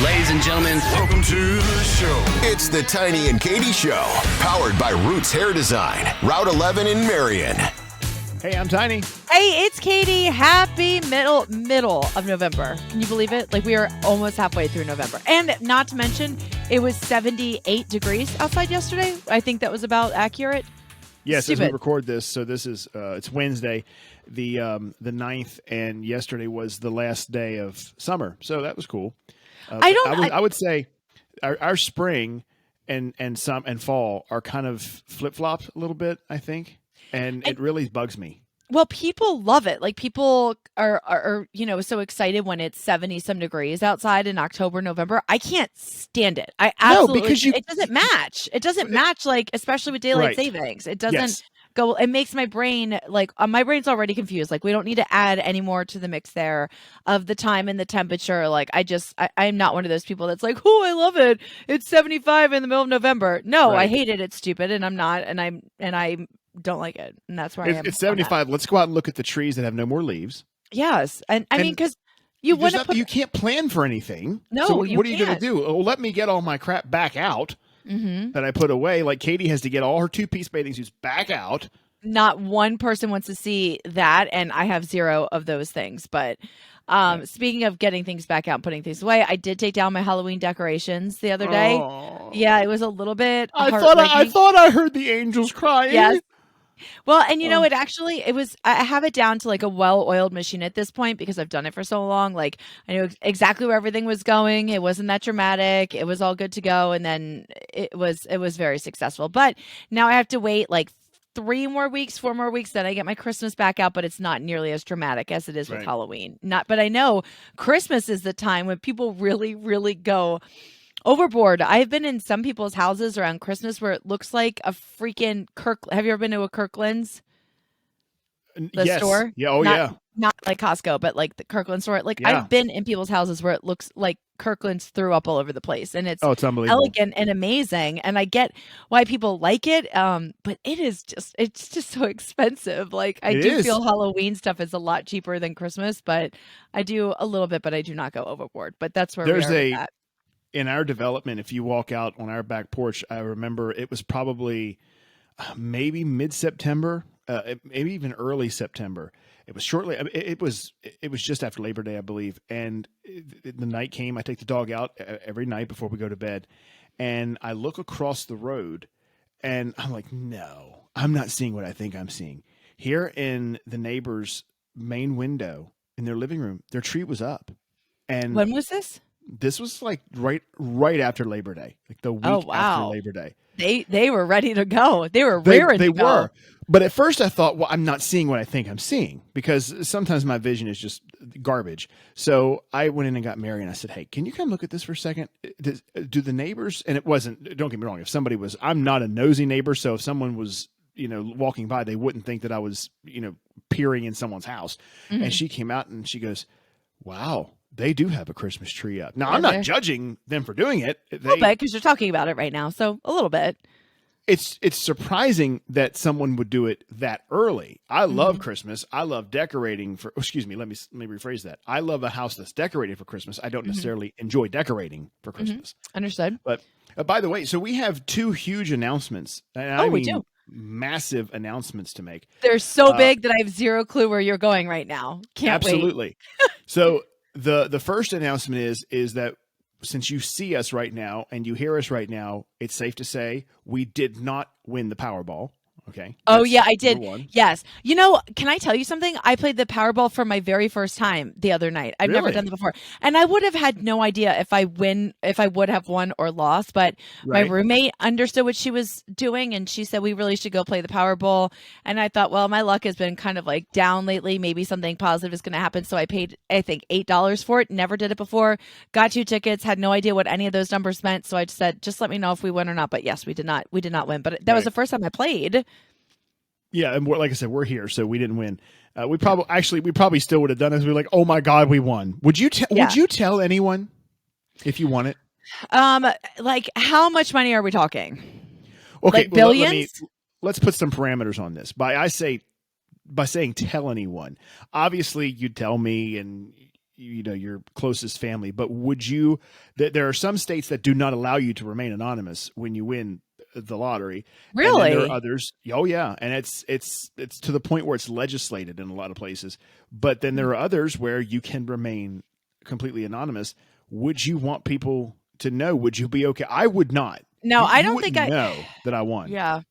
Ladies and gentlemen, Welcome to the show. It's the Tiny and Katy Show, powered by Roots Hair Design, Route 11 in Marion. Hey, I'm Tiny. Hey, it's Katy. Happy middle of November. Can you believe it? Like, we are almost halfway through November. And not to mention, it was 78 degrees outside yesterday. I think that was about accurate. Yes, as we record this, so this is it's Wednesday, the 9th, and yesterday was the last day of summer, so that was cool. I would say our spring and fall are kind of flip-flopped a little bit, I think, and it really bugs me. Well, people love it. Like, people are so excited when it's 70 some degrees outside in October, November. I can't stand it. I absolutely because it doesn't match. It doesn't match, like, especially with daylight savings. It doesn't go. It makes my brain my brain's already confused. Like, we don't need to add any more to the mix there of the time and the temperature. Like, I'm not one of those people that's like, oh, I love it. It's 75 in the middle of November. No, I hate it. It's stupid, and I'm not, and I don't like it, and that's where I am. It's 75. Let's go out and look at the trees that have no more leaves. Yes, and I mean, because you can't plan for anything. No, so what are you going to do? Well, let me get all my crap back out that I put away. Like, Katy has to get all her two-piece bathing suits back out. Not one person wants to see that, and I have zero of those things. But speaking of getting things back out and putting things away, I did take down my Halloween decorations the other day. Aww. Yeah, it was a little bit. I thought I heard the angels crying. Yes. Well, and I have it down to like a well-oiled machine at this point because I've done it for so long. Like, I knew exactly where everything was going. It wasn't that dramatic. It was all good to go. And then it was very successful. But now I have to wait like 4 more weeks, then I get my Christmas back out, but it's not nearly as dramatic as it is with Halloween. But I know Christmas is the time when people really, really go overboard. I've been in some people's houses around Christmas where it looks like a freaking Have you ever been to a Kirkland's? The store? Yeah. Not like Costco, but like the Kirkland store. Like, I've been in people's houses where it looks like Kirkland's threw up all over the place, and it's unbelievable, elegant and amazing. And I get why people like it. But it's just so expensive. Like, I do feel Halloween stuff is a lot cheaper than Christmas, but I do a little bit, but I do not go overboard. But that's where we are with that. In our development, if you walk out on our back porch, I remember it was probably maybe mid-September, maybe even early September. It was shortly. It was just after Labor Day, I believe. And the night came. I take the dog out every night before we go to bed, and I look across the road, and I'm like, no, I'm not seeing what I think I'm seeing. Here in the neighbor's main window in their living room, their tree was up. And when was this? This was like right after Labor Day, like the week after Labor Day. They were ready to go. They were raring to go. They were. But at first I thought, well, I'm not seeing what I think I'm seeing, because sometimes my vision is just garbage. So I went in and got Mary and I said, hey, can you come look at this for a second? Do the neighbors, and it wasn't, don't get me wrong, if somebody was, I'm not a nosy neighbor, so if someone was, walking by, they wouldn't think that I was, peering in someone's house. Mm-hmm. And she came out and she goes, wow, they do have a Christmas tree up. Now, I'm not judging them for doing it. A little bit, because you're talking about it right now, so a little bit. It's surprising that someone would do it that early. I love Christmas. I love decorating for. Excuse me. Let me rephrase that. I love a house that's decorated for Christmas. I don't necessarily enjoy decorating for Christmas. Understood. But by the way, so we have two huge announcements. And we do. Massive announcements to make. They're so big that I have zero clue where you're going right now. Can't wait. Absolutely. So the first announcement is that since you see us right now and you hear us right now, it's safe to say we did not win the Powerball. Okay. I did. Yes. Can I tell you something? I played the Powerball for my very first time the other night. I've never done that before. And I would have had no idea if I would have won or lost, but my roommate understood what she was doing, and she said we really should go play the Powerball. And I thought, well, my luck has been kind of like down lately. Maybe something positive is going to happen. So I paid, I think, $8 for it. Never did it before. Got 2 tickets. Had no idea what any of those numbers meant. So I just said, just let me know if we win or not. But yes, we did not win. But that was the first time I played. Yeah, and like I said, we're here, so we didn't win. We probably still would have done it. We're like, oh my God, we won. Would you tell anyone if you won it? Like, how much money are we talking? Okay, like billions. Let's put some parameters on this. By saying tell anyone. Obviously, you'd tell me, and your closest family, but would you, there are some states that do not allow you to remain anonymous when you win the lottery. Really? And then there are others. Oh yeah. And it's to the point where it's legislated in a lot of places, but then there are others where you can remain completely anonymous. Would you want people to know? Would you be okay? I would not. No, I don't wouldn't think know that I won. Yeah.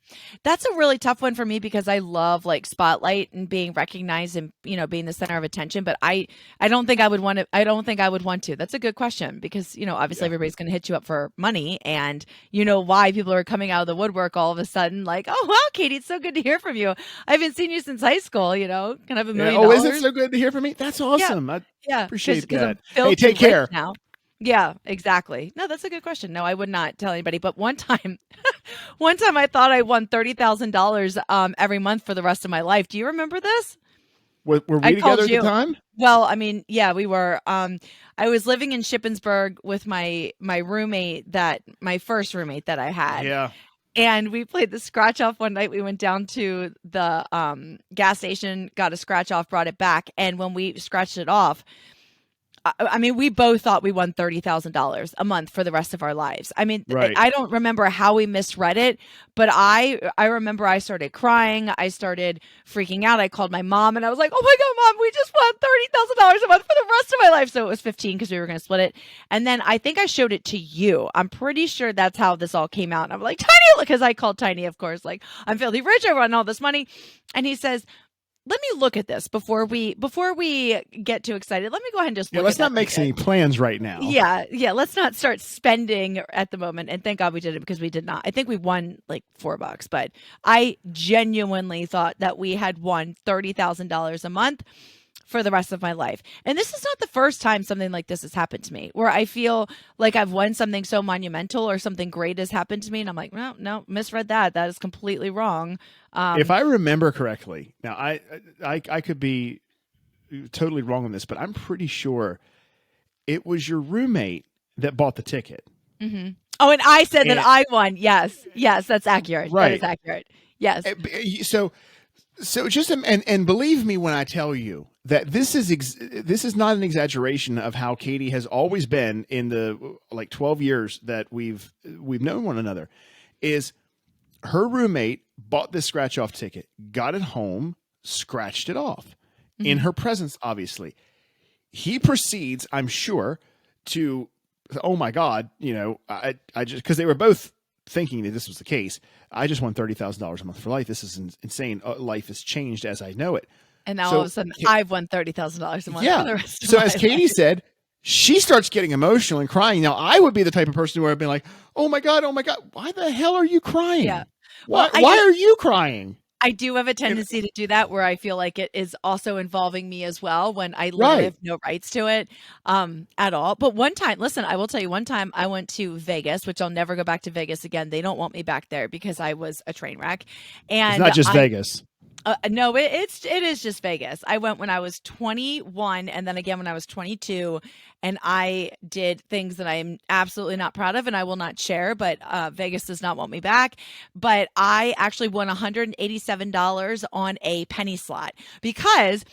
That's a really tough one for me because I love like spotlight and being recognized and, being the center of attention. But I don't think I would want to. I don't think I would want to. That's a good question because, obviously everybody's going to hit you up for money and why people are coming out of the woodwork all of a sudden like, oh, wow, Katy, it's so good to hear from you. I haven't seen you since high school, can I have $1 million? Oh, is it so good to hear from me? That's awesome. Yeah. I appreciate that. Hey, take care. Now. Yeah, exactly. No, that's a good question. No, I would not tell anybody. But one time I thought I won $30,000 every month for the rest of my life. Do you remember this? Were we together at the time? Well, I mean, yeah, we were. I was living in Shippensburg with my roommate my first roommate that I had. Yeah. And we played the scratch off one night. We went down to the gas station, got a scratch off, brought it back. And when we scratched it off, I mean, we both thought we won $30,000 a month for the rest of our lives. I mean, right. I don't remember how we misread it, but I remember I started crying. I started freaking out. I called my mom and I was like, oh my God, Mom, we just won $30,000 a month for the rest of my life. So it was 15 because we were going to split it. And then I think I showed it to you. I'm pretty sure that's how this all came out. And I'm like, Tiny, because I called Tiny, of course, like, I'm filthy rich. I won all this money. And he says, let me look at this before we get too excited. Let me go ahead and just look let's at not make any plans right now. Yeah. Let's not start spending at the moment. And thank God we did it because we did not. I think we won like $4, but I genuinely thought that we had won $30,000 a month for the rest of my life. And this is not the first time something like this has happened to me, where I feel like I've won something so monumental or something great has happened to me. And I'm like, no, misread that. That is completely wrong. If I remember correctly, now I could be totally wrong on this, but I'm pretty sure it was your roommate that bought the ticket. Mm-hmm. Oh, and I said that I won. Yes, that's accurate. Right. That is accurate. Yes. So just and believe me when I tell you that this is not an exaggeration of how Katy has always been in the 12 years that we've known one another. Is her roommate bought this scratch off ticket, got it home, scratched it off in her presence, obviously. He proceeds, I'm sure, to, oh my God, I just, because they were both thinking that this was the case. I just won $30,000 a month for life. This is insane. Life has changed as I know it. And now all of a sudden I've won $30,000 a month for the rest of my life. So as Katy said, she starts getting emotional and crying. Now, I would be the type of person who would have been like, oh my God, why the hell are you crying? Yeah. Well, why are you crying? I do have a tendency to do that where I feel like it is also involving me as well when I literally have no rights to it at all. But one time, listen, I will tell you, one time I went to Vegas, which I'll never go back to Vegas again. They don't want me back there because I was a train wreck. And it's not just Vegas. No, it is just Vegas. I went when I was 21 and then again when I was 22, and I did things that I am absolutely not proud of and I will not share, but Vegas does not want me back. But I actually won $187 on a penny slot because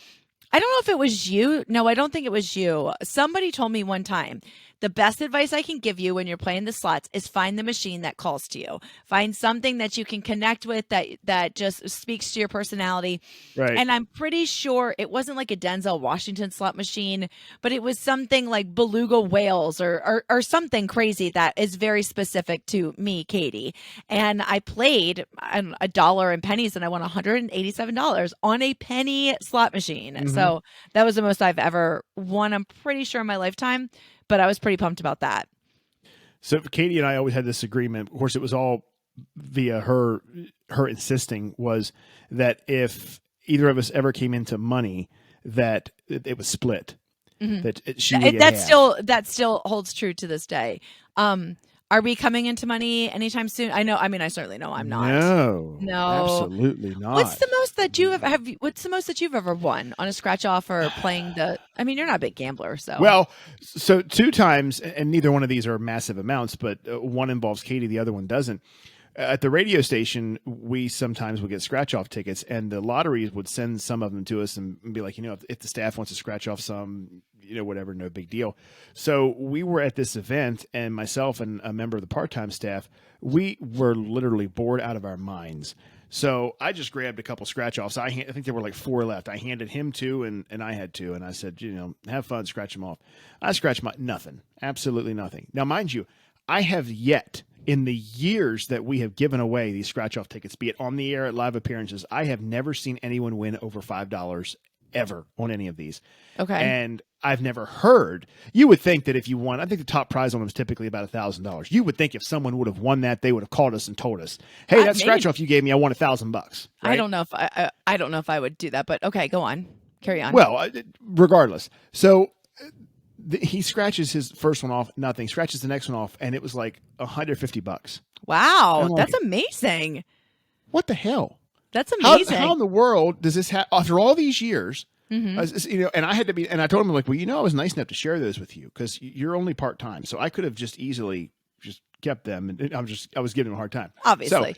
I don't know if it was you. No, I don't think it was you. Somebody told me one time, the best advice I can give you when you're playing the slots is find the machine that calls to you. Find something that you can connect with that just speaks to your personality. Right. And I'm pretty sure it wasn't like a Denzel Washington slot machine, but it was something like Beluga Whales or something crazy that is very specific to me, Katy. And I played $1 in pennies and I won $187 on a penny slot machine. Mm-hmm. So that was the most I've ever won, I'm pretty sure, in my lifetime. But I was pretty pumped about that. So Katy and I always had this agreement. Of course, it was all via her insisting was that if either of us ever came into money, that it was split. Mm-hmm. That she would get half. That still holds true to this day. Are we coming into money anytime soon? I certainly know I'm not. No, absolutely not. What's the most that you what's the most that you've ever won on a scratch off or playing you're not a big gambler, so. Well, so 2 times, and neither one of these are massive amounts, but one involves Katy, the other one doesn't. At the radio station, we sometimes would get scratch off tickets, and the lotteries would send some of them to us and be like, if the staff wants to scratch off some, whatever, no big deal. So we were at this event, and myself and a member of the part-time staff, we were literally bored out of our minds. So I just grabbed a couple scratch-offs. I think there were like 4 left. I handed him 2, and I had 2. And I said, have fun, scratch them off. I scratched nothing, absolutely nothing. Now, mind you, I have yet, in the years that we have given away these scratch-off tickets, be it on the air at live appearances, I have never seen anyone win over $5 ever on any of these. Okay. And I've never heard. You would think that if you won, I think the top prize on them is typically about $1,000. You would think if someone would have won that, they would have called us and told us, "Hey, that scratch off you gave me, I won $1,000." Right? I don't know if I don't know if I would do that, but okay, go on, carry on. Well, regardless, so he scratches his first one off, nothing. Scratches the next one off, and it was like $150. Wow, like, that's amazing. What the hell? That's amazing. How in the world does this happen after all these years? Mm-hmm. And I had to be, and I told him, like, well, I was nice enough to share those with you because you're only part time, so I could have just easily just kept them, and I was giving him a hard time. Obviously,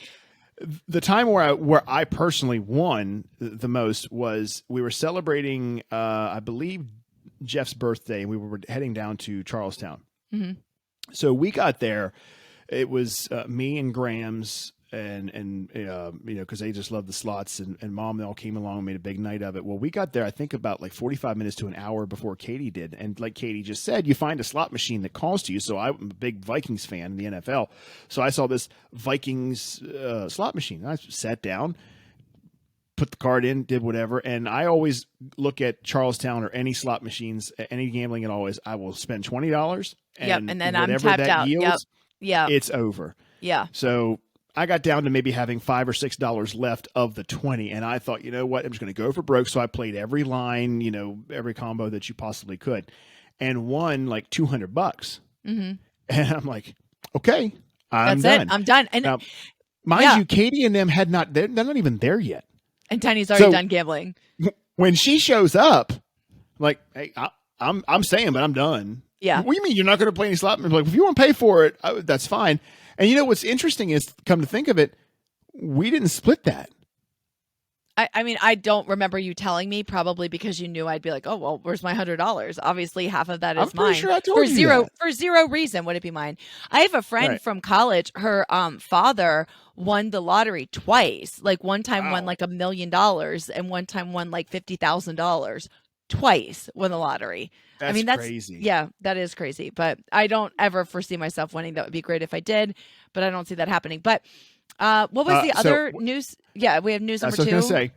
so, the time where I personally won the most was we were celebrating, I believe, Jeff's birthday, and we were heading down to Charlestown. Mm-hmm. So we got there. It was me and Graham's. And because they just love the slots, and Mom, they all came along and made a big night of it. Well, we got there, I think, about like 45 minutes to an hour before Katy did. And like Katy just said, you find a slot machine that calls to you. So I'm a big Vikings fan in the NFL. So I saw this Vikings slot machine. I sat down, put the card in, did whatever. And I always look at Charlestown or any slot machines, any gambling at all, is I will spend $20. And then I'm tapped out. Yields, yep. It's over. Yeah. So I got down to maybe having $5 or $6 left of the 20, and I thought, you know what, I'm just going to go for broke. So I played every line, every combo that you possibly could, and won like $200. Mm-hmm. And I'm like, okay, I'm That's done. it. I'm done. And now, mind you, Katy and them they're not even there yet. And Tiny's already done gambling. When she shows up, like, hey, I'm saying, but I'm done. Yeah. What do you mean you're not going to play any slot? I'm like, if you want to pay for it, that's fine. And what's interesting is, come to think of it, we didn't split that. I mean, I don't remember you telling me, probably because you knew I'd be like, oh, well, where's my $100? Obviously, half of that is mine. Sure I told you that. For zero reason would it be mine. I have a friend from college. Her father won the lottery twice. Like one time won like $1 million, and one time won like $50,000. Twice won the lottery. That's crazy. Yeah, that is crazy. But I don't ever foresee myself winning. That would be great if I did, but I don't see that happening. But what was the other news? Yeah, we have news number 2. I was going to say.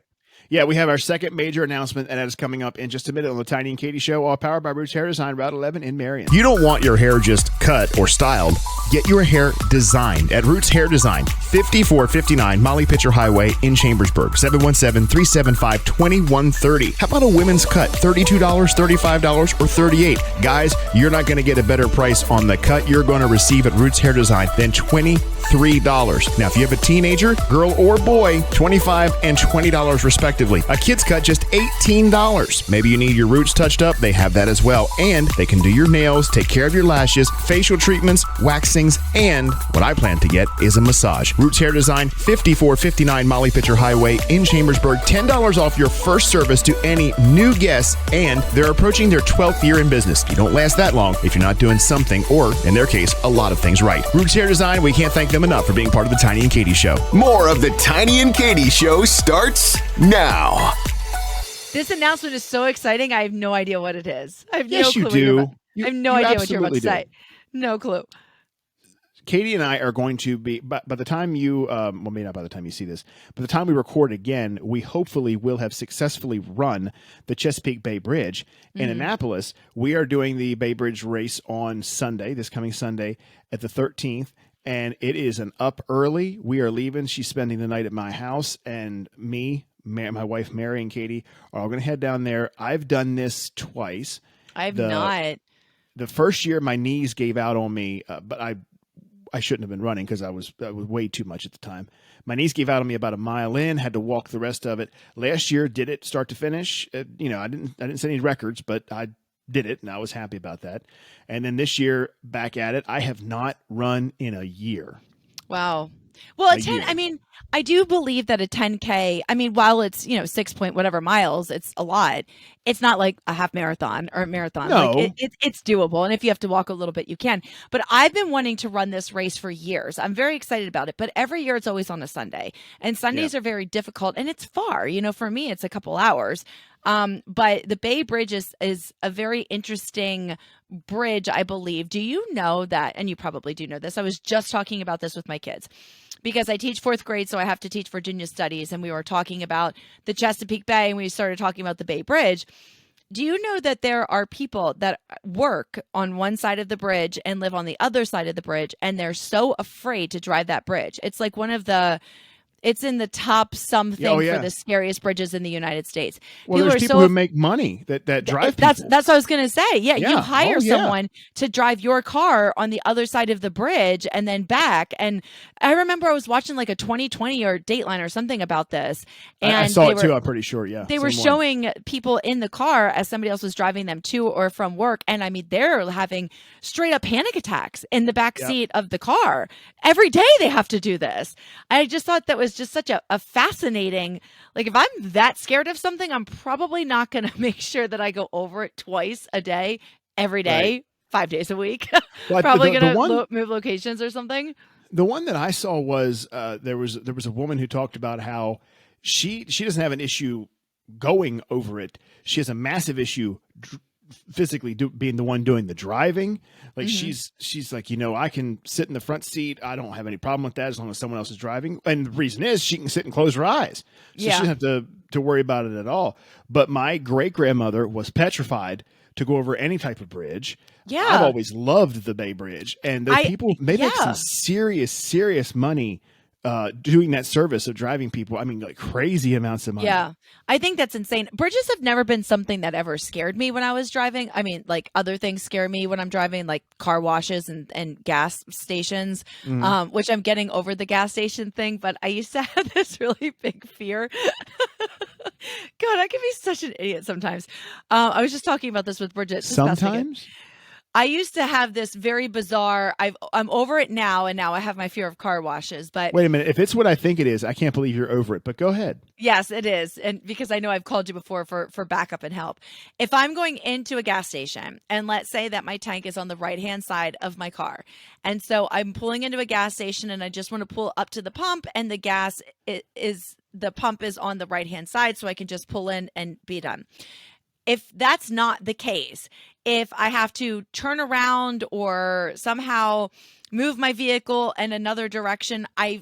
Yeah, we have our second major announcement, and that is coming up in just a minute on the Tiny and Katy Show, all powered by Roots Hair Design, Route 11 in Marion. You don't want your hair just cut or styled. Get your hair designed at Roots Hair Design, 5459 Molly Pitcher Highway in Chambersburg, 717-375-2130. How about a women's cut, $32, $35, or $38? Guys, you're not going to get a better price on the cut you're going to receive at Roots Hair Design than $23. Now, if you have a teenager, girl or boy, $25 and $20 respectively. A kid's cut, just $18. Maybe you need your roots touched up. They have that as well. And they can do your nails, take care of your lashes, facial treatments, waxings, and what I plan to get is a massage. Roots Hair Design, 5459 Molly Pitcher Highway in Chambersburg. $10 off your first service to any new guests, and they're approaching their 12th year in business. You don't last that long if you're not doing something, or in their case, a lot of things right. Roots Hair Design, we can't thank them enough for being part of the Tiny and Katy Show. More of the Tiny and Katy Show starts now. This announcement is so exciting. I have no idea what it is. I have yes, no clue. You do. I have no idea what you're about to do. say. No clue. Katy and I are going to be, by the time you, well, maybe not by the time you see this, by the time we record again, we hopefully will have successfully run the Chesapeake Bay Bridge in Annapolis. We are doing the Bay Bridge race on Sunday, this coming Sunday at the 13th. And it is an up early. We are leaving. She's spending the night at my house, and me, my wife, Mary, and Katy are all going to head down there. I've done this twice. I've not. The first year, my knees gave out on me, but I shouldn't have been running because I was way too much at the time. My knees gave out on me about a mile in. Had to walk the rest of it. Last year, did it start to finish. I didn't set any records, but I did it, and I was happy about that. And then this year, back at it, I have not run in a year. Wow. Well, a a 10, I year. mean, I do believe that a 10K, I mean, while it's, 6 point whatever miles, it's a lot. It's not like a half marathon or a marathon. Like No, it's doable. And if you have to walk a little bit, you can. But I've been wanting to run this race for years. I'm very excited about it. But every year it's always on a Sunday. And yeah. Sundays are very difficult and it's far. For me, it's a couple hours. But the Bay Bridge is a very interesting bridge, I believe. Do you know that? And you probably do know this. I was just talking about this with my kids because I teach fourth grade, so I have to teach Virginia studies. And we were talking about the Chesapeake Bay and we started talking about the Bay Bridge. Do you know that there are people that work on one side of the bridge and live on the other side of the bridge, and they're so afraid to drive that bridge? It's like it's in the top something Oh, for yeah. the scariest bridges in the United States. Well, there's people who make money that drive That's people. that's what I was gonna say. Yeah, you Yeah. hire Oh, yeah. someone to drive your car on the other side of the bridge and then back. And I remember I was watching like a 2020 or Dateline or something about this, and I saw it too. I'm pretty sure. Yeah, they were same one. showing people in the car as somebody else was driving them to or from work. And I mean, they're having straight up panic attacks in the back Yep. seat of the car. Every day they have to do this. I just thought that was just such a fascinating, like if I'm that scared of something, I'm probably not going to make sure that I go over it twice a day, every day, Right. 5 days a week. Well, Probably the going one to move locations or something. the one that I saw was there was a woman who talked about how she doesn't have an issue going over it. She has a massive issue physically being the one doing the driving. Like she's like, I can sit in the front seat. I don't have any problem with that as long as someone else is driving. And the reason is she can sit and close her eyes. So she doesn't have to worry about it at all. But my great grandmother was petrified to go over any type of bridge. Yeah. I've always loved the Bay Bridge. And those people, they make some serious money doing that service of driving people. I mean, like crazy amounts of money. Yeah, I think that's insane. Bridges have never been something that ever scared me when I was driving. I mean, like other things scare me when I'm driving, like car washes and gas stations, which I'm getting over the gas station thing. But I used to have this really big fear. God, I can be such an idiot sometimes. I was just talking about this with Bridget. Sometimes? I used to have this very bizarre, I'm over it now, and now I have my fear of car washes. But wait a minute, if it's what I think it is, I can't believe you're over it. But go ahead. yes, it is. And because I know I've called you before for backup and help. If I'm going into a gas station and let's say that my tank is on the right-hand side of my car. And so I'm pulling into a gas station and I just want to pull up to the pump and the pump is on the right-hand side so I can just pull in and be done. If that's not the case, if I have to turn around or somehow move my vehicle in another direction, I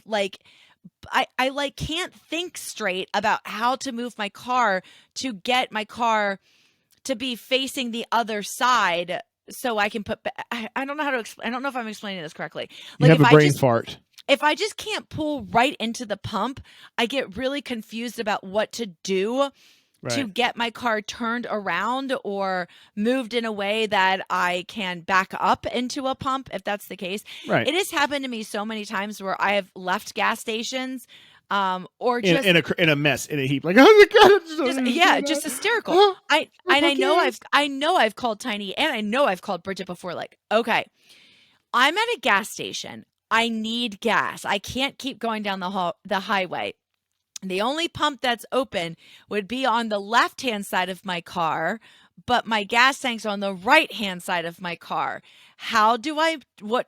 can't think straight about how to move my car to get my car to be facing the other side so I can I don't know how to explain. I don't know if I'm explaining this correctly. You have a brain fart. If I just can't pull right into the pump, I get really confused about what to do to get my car turned around or moved in a way that I can back up into a pump, if that's the case. Right. It has happened to me so many times where I have left gas stations or just in a mess, in a heap, like, oh my God. just hysterical. Oh, I know I've called Tiny and I know I've called Bridget before, like, okay, I'm at a gas station. I need gas. I can't keep going down the highway. The only pump that's open would be on the left-hand side of my car, but my gas tank's on the right-hand side of my car. What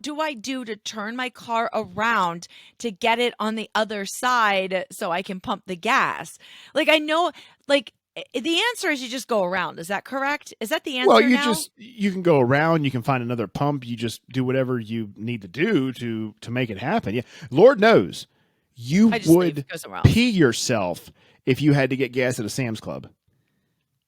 do I do to turn my car around to get it on the other side so I can pump the gas? Like, I know, like, the answer is you just go around. Is that correct? Is that the answer? Well, you can go around, you can find another pump, you just do whatever you need to do to make it happen. Yeah. Lord knows. You would pee yourself if you had to get gas at a Sam's Club.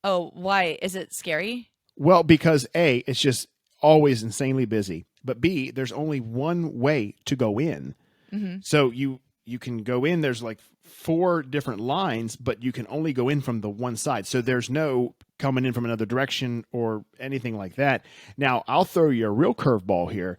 Oh, why? Is it scary? Well, because A, it's just always insanely busy. But B, there's only one way to go in. Mm-hmm. So you can go in, there's like 4 different lines, but you can only go in from the one side. So there's no coming in from another direction or anything like that. Now, I'll throw you a real curveball here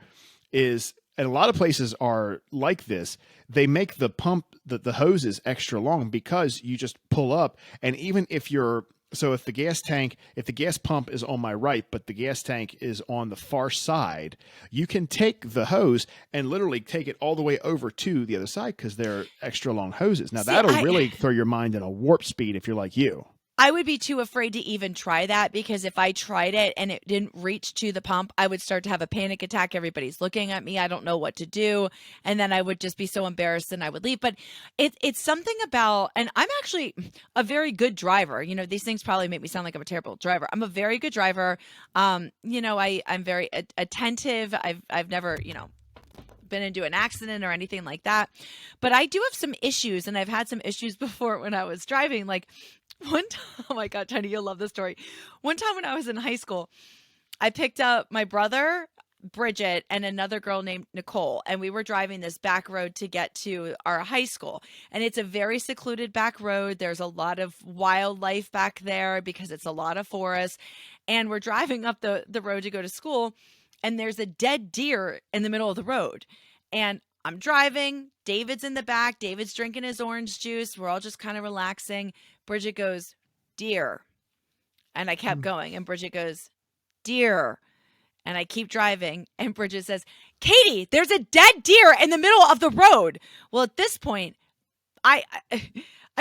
is, and a lot of places are like this, they make the pump, the hoses extra long because you just pull up. And even if you're So if the gas pump is on my right, but the gas tank is on the far side, you can take the hose and literally take it all the way over to the other side because they're extra long hoses. Now that'll really throw your mind in a warp speed if you're like you. I would be too afraid to even try that because if I tried it and it didn't reach to the pump, I would start to have a panic attack. Everybody's looking at me. I don't know what to do. And then I would just be so embarrassed and I would leave. But it's something about, and I'm actually a very good driver. You know, these things probably make me sound like I'm a terrible driver. I'm a very good driver. I'm very attentive. I've never, been into an accident or anything like that. But I do have some issues, and I've had some issues before when I was driving. Like one time, oh my God, Tiny, you'll love this story. One time when I was in high school, I picked up my brother, Bridget, and another girl named Nicole, and we were driving this back road to get to our high school. And it's a very secluded back road. There's a lot of wildlife back there because it's a lot of forest. And we're driving up the road to go to school, and there's a dead deer in the middle of the road. And I'm driving. David's in the back. David's drinking his orange juice. We're all just kind of relaxing. Bridget goes, "Deer." And I kept going. And Bridget goes, "Deer." And I keep driving. And Bridget says, "Katy, there's a dead deer in the middle of the road." Well, at this point, I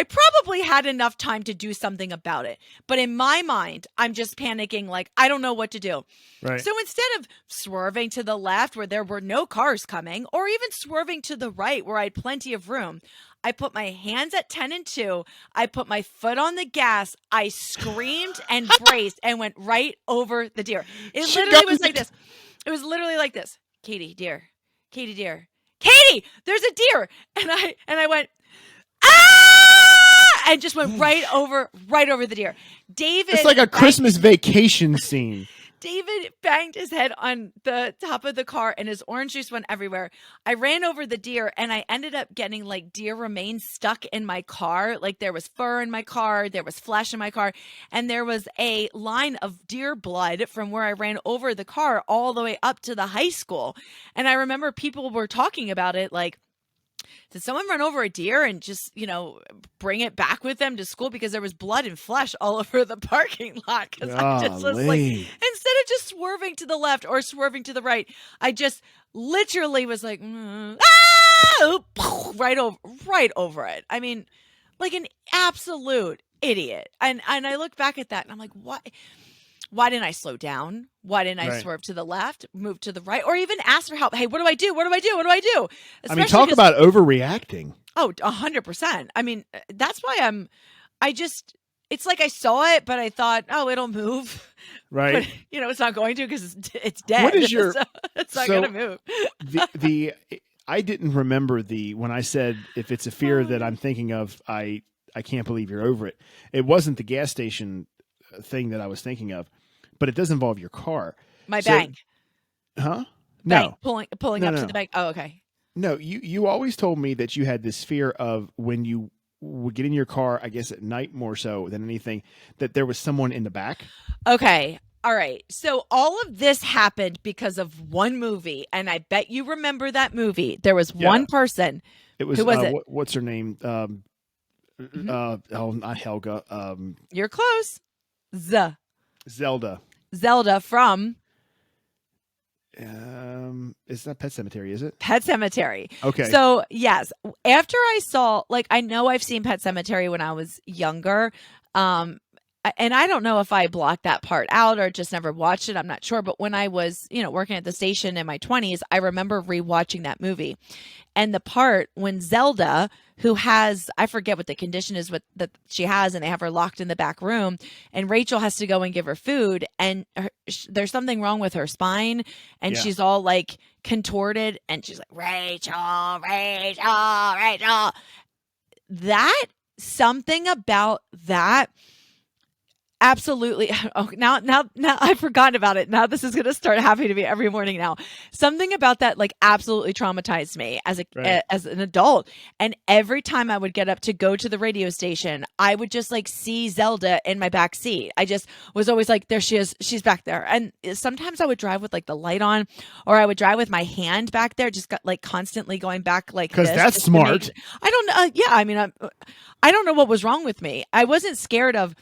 probably had enough time to do something about it. But in my mind, I'm just panicking, like, I don't know what to do. Right. So instead of swerving to the left where there were no cars coming, or even swerving to the right where I had plenty of room, I put my hands at 10 and 2. I put my foot on the gas. I screamed and braced and went right over the deer. It literally was like this. It was literally like this. "Katy, deer. Katy, deer. Katy, there's a deer." And I went, "Ah!" and just went right over the deer. David, it's like a Christmas vacation scene. David banged his head on the top of the car and his orange juice went everywhere. I ran over the deer and I ended up getting like deer remains stuck in my car. Like there was fur in my car, there was flesh in my car, and there was a line of deer blood from where I ran over the car all the way up to the high school. And I remember people were talking about it like, did someone run over a deer and just, bring it back with them to school because there was blood and flesh all over the parking lot? Because I just was like, instead of just swerving to the left or swerving to the right, I just literally was like, right over it. I mean, like an absolute idiot. And I look back at that and I'm like, what? Why didn't I slow down? Why didn't I swerve to the left, move to the right, or even ask for help? Hey, what do I do? What do I do? What do I do? Especially talk about overreacting. Oh, 100%. I mean, that's why it's like I saw it, but I thought, oh, it'll move. Right. But, it's not going to because it's dead. What is your, so it's not going to move. I didn't remember when I said, if it's a fear that I'm thinking of, I can't believe you're over it. It wasn't the gas station thing that I was thinking of, but it does involve your car. My bank. Huh? Bank, No. Pulling up to the bank. Oh, okay. No, you always told me that you had this fear of when you would get in your car, I guess at night more so than anything, that there was someone in the back. Okay. All right. So all of this happened because of one movie, and I bet you remember that movie. There was one person. It was, who was it? What's her name? Not Helga. You're close. Zelda from it's not Pet Sematary, is it? Pet Sematary. Okay. So yes, after I saw, I know I've seen Pet Sematary when I was younger, and I don't know if I blocked that part out or just never watched it. I'm not sure. But when I was, working at the station in my 20s, I remember rewatching that movie. And the part when Zelda, who has, I forget what the condition is that she has, and they have her locked in the back room, and Rachel has to go and give her food, and there's something wrong with her spine, and she's all like contorted, and she's like, Rachel. That, something about that, absolutely. Oh, now I've forgotten about it. Now this is going to start happening to me every morning now. Something about that absolutely traumatized me as an adult. And every time I would get up to go to the radio station, I would just see Zelda in my back seat. I just was always like, there she is. She's back there. And sometimes I would drive with the light on, or I would drive with my hand back there, just got constantly going back like this. Because that's smart. I don't know. Yeah. I mean, I don't know what was wrong with me. I wasn't scared of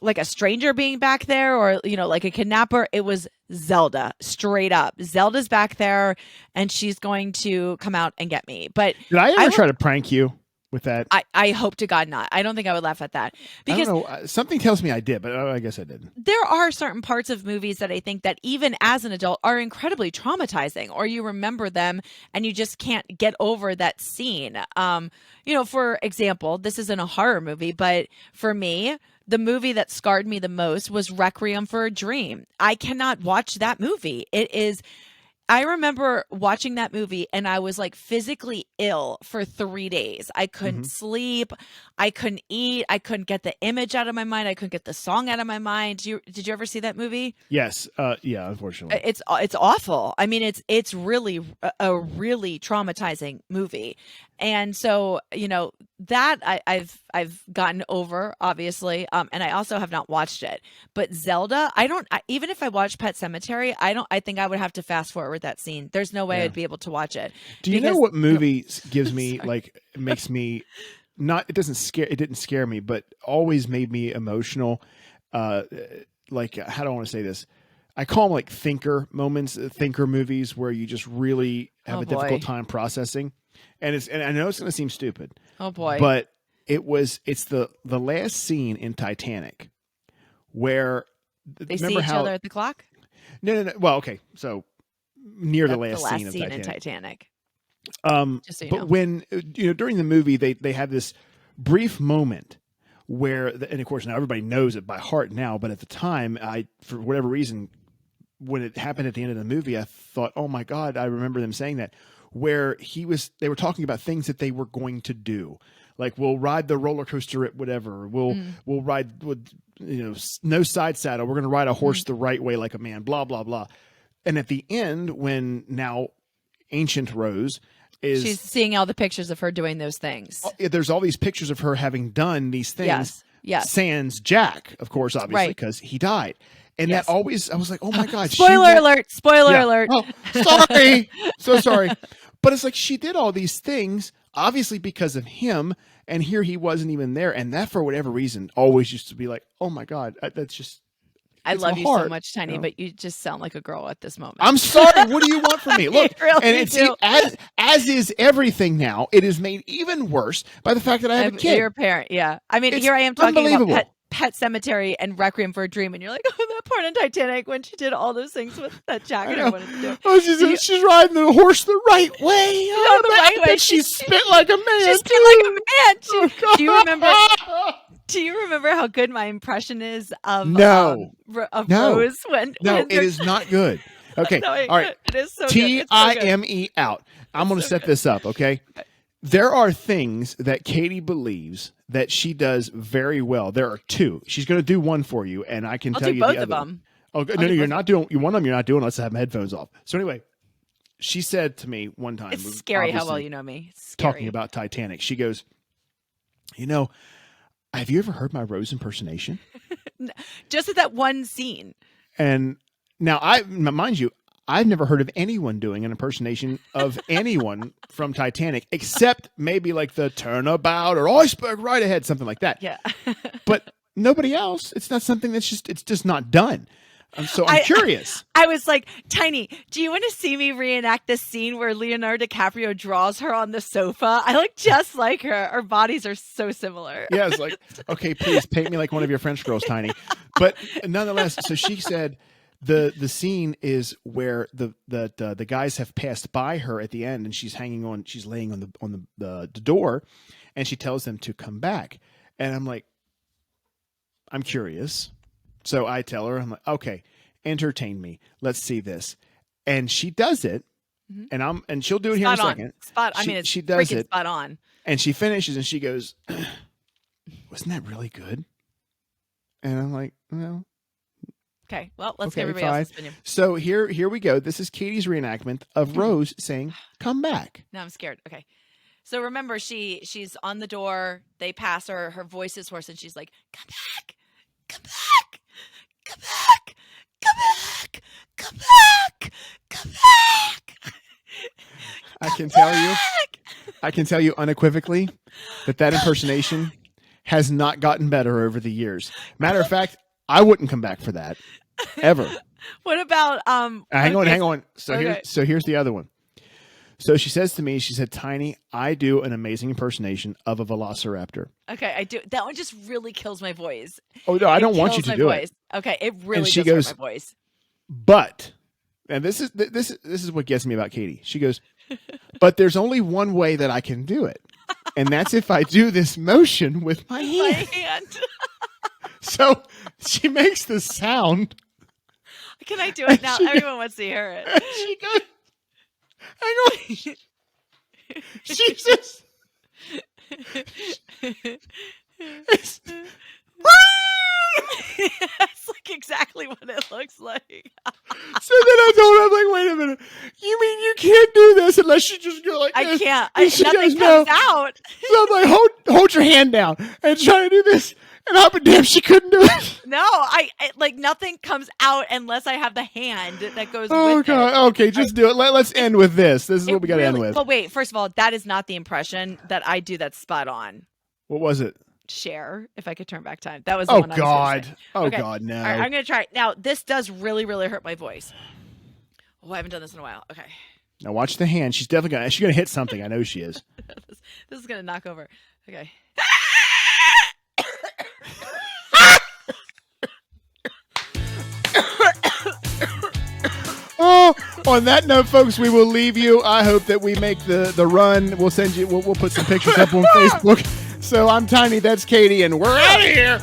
like a stranger being back there or, like a kidnapper. It was Zelda, straight up. Zelda's back there and she's going to come out and get me. But Did I ever try to prank you with that? I hope to God not. I don't think I would laugh at that because I don't know. Something tells me I did, but I guess I didn't. there are certain parts of movies that I think that even as an adult are incredibly traumatizing, or you remember them and you just can't get over that scene. For example, this isn't a horror movie, but for me, the movie that scarred me the most was Requiem for a Dream. I cannot watch that movie. I remember watching that movie and I was like physically ill for 3 days. I couldn't sleep. I couldn't eat. I couldn't get the image out of my mind. I couldn't get the song out of my mind. Did you ever see that movie? Yes. Yeah, unfortunately. It's awful. I mean, it's really a really traumatizing movie. And so, that I've gotten over, obviously. And I also have not watched it. But Zelda, even if I watch Pet Sematary, I think I would have to fast forward that scene. There's no way I'd be able to watch it. Do you know what movie gives me makes me it didn't scare me, but always made me emotional. How do I want to say this? I call them like thinker moments, thinker movies where you just really have a difficult time processing. And I know it's going to seem stupid. Oh boy. But it's the last scene in Titanic where they see each other at the clock? No. Well, okay. So near the last scene of in Titanic. Titanic. Just so you know. When during the movie they have this brief moment where and of course now everybody knows it by heart now, but at the time for whatever reason when it happened at the end of the movie I thought, "Oh my God, I remember them saying that." Where they were talking about things that they were going to do. Like we'll ride the roller coaster at whatever. We'll ride with no side saddle. We're going to ride a horse the right way like a man, blah, blah, blah. And at the end, when now Ancient Rose she's seeing all the pictures of her doing those things. There's all these pictures of her having done these things. Yes. Sans Jack, of course, obviously, because he died. And that always, I was like, oh my God. Spoiler alert. Oh, sorry. So sorry. But it's like she did all these things, obviously because of him. And here he wasn't even there. And that, for whatever reason, always used to be like, oh my God, that's just. I love you so much, Tiny, but you just sound like a girl at this moment. I'm sorry. What do you want from me? Look, really and it's as is everything now. It is made even worse by the fact that I have a kid. You're a parent, yeah. I mean, here I am talking about Pet Sematary and Requiem for a Dream, and you're like, oh, that part in Titanic when she did all those things with that jacket I wanted to do. Oh, she's riding the horse the right way. The right way. She spit like a man. She spit like a man. Do you remember? Do you remember how good my impression is of Rose? It is not good. Okay, all right. It is so Time out. I'm going to set this up, okay? There are things that Katy believes that she does very well. There are two. She's going to do one for you, and I can tell you the other. Both of them. Oh, no, you're not doing. One of them you're not doing unless I have my headphones off. So anyway, she said to me one time. It's scary how well you know me. Talking about Titanic, she goes, have you ever heard my Rose impersonation? Just at that one scene. And now mind you, I've never heard of anyone doing an impersonation of anyone from Titanic, except maybe like the turnabout or iceberg right ahead, something like that. Yeah. But nobody else. It's not something it's just not done. So I'm curious. I was like, Tiny, do you want to see me reenact this scene where Leonardo DiCaprio draws her on the sofa? I look just like her. Our bodies are so similar. Yeah, it's like, okay, please paint me like one of your French girls, Tiny. But nonetheless, so she said the scene is where the guys have passed by her at the end, and she's laying on the door, and she tells them to come back. And I'm like, I'm curious. So I tell her, I'm like, okay, entertain me. Let's see this. And she does it. Mm-hmm. And she'll do it here in a second. She does it. Spot on. And she finishes and she goes, wasn't that really good? And I'm like, well. Okay. Well, let's get everybody else's opinion. So here we go. This is Katie's reenactment of Rose saying, come back. No, I'm scared. Okay. So remember, she's on the door. They pass her. Her voice is hoarse and she's like, come back. Come back. Come back! Come back! Come back! Come back! I can tell you unequivocally that impersonation has not gotten better over the years. Matter of fact, I wouldn't come back for that ever. What about hang on. So okay. here's the other one. So she says to me, she said, Tiny, I do an amazing impersonation of a velociraptor. Okay, I do. That one just really kills my voice. Oh no, I don't want you to do it. Okay, it really she does goes, hurt my voice. But, and this is what gets me about Katy. She goes, but there's only one way that I can do it, and that's if I do this motion with my hand. So she makes the sound. Can I do it now? Everyone wants to hear it. She goes, hang on. She just. That's like exactly what it looks like. So then I told her, I'm like, wait a minute. You mean you can't do this unless you just go like this? I can't. Nothing comes out. So I'm like, hold your hand down and try to do this. And I'll be damned she couldn't do it. No, I like nothing comes out unless I have the hand that goes with God. it. Okay, just do it. Let's end with this. This is what we got to end with. But wait, first of all, that is not the impression that I do that's spot on. What was it? Share, if I could turn back time. That was the one I was gonna say. Okay. God, no. All right, I'm going to try it. Now, this does really, really hurt my voice. Oh, I haven't done this in a while. Okay. Now watch the hand. She's definitely going to hit something. I know she is. This is going to knock over. Okay. Oh, on that note, folks, we will leave you. I hope that we make the run. We'll send you. We'll put some pictures up on Facebook. So I'm Tiny. That's Katy, and we're out of here.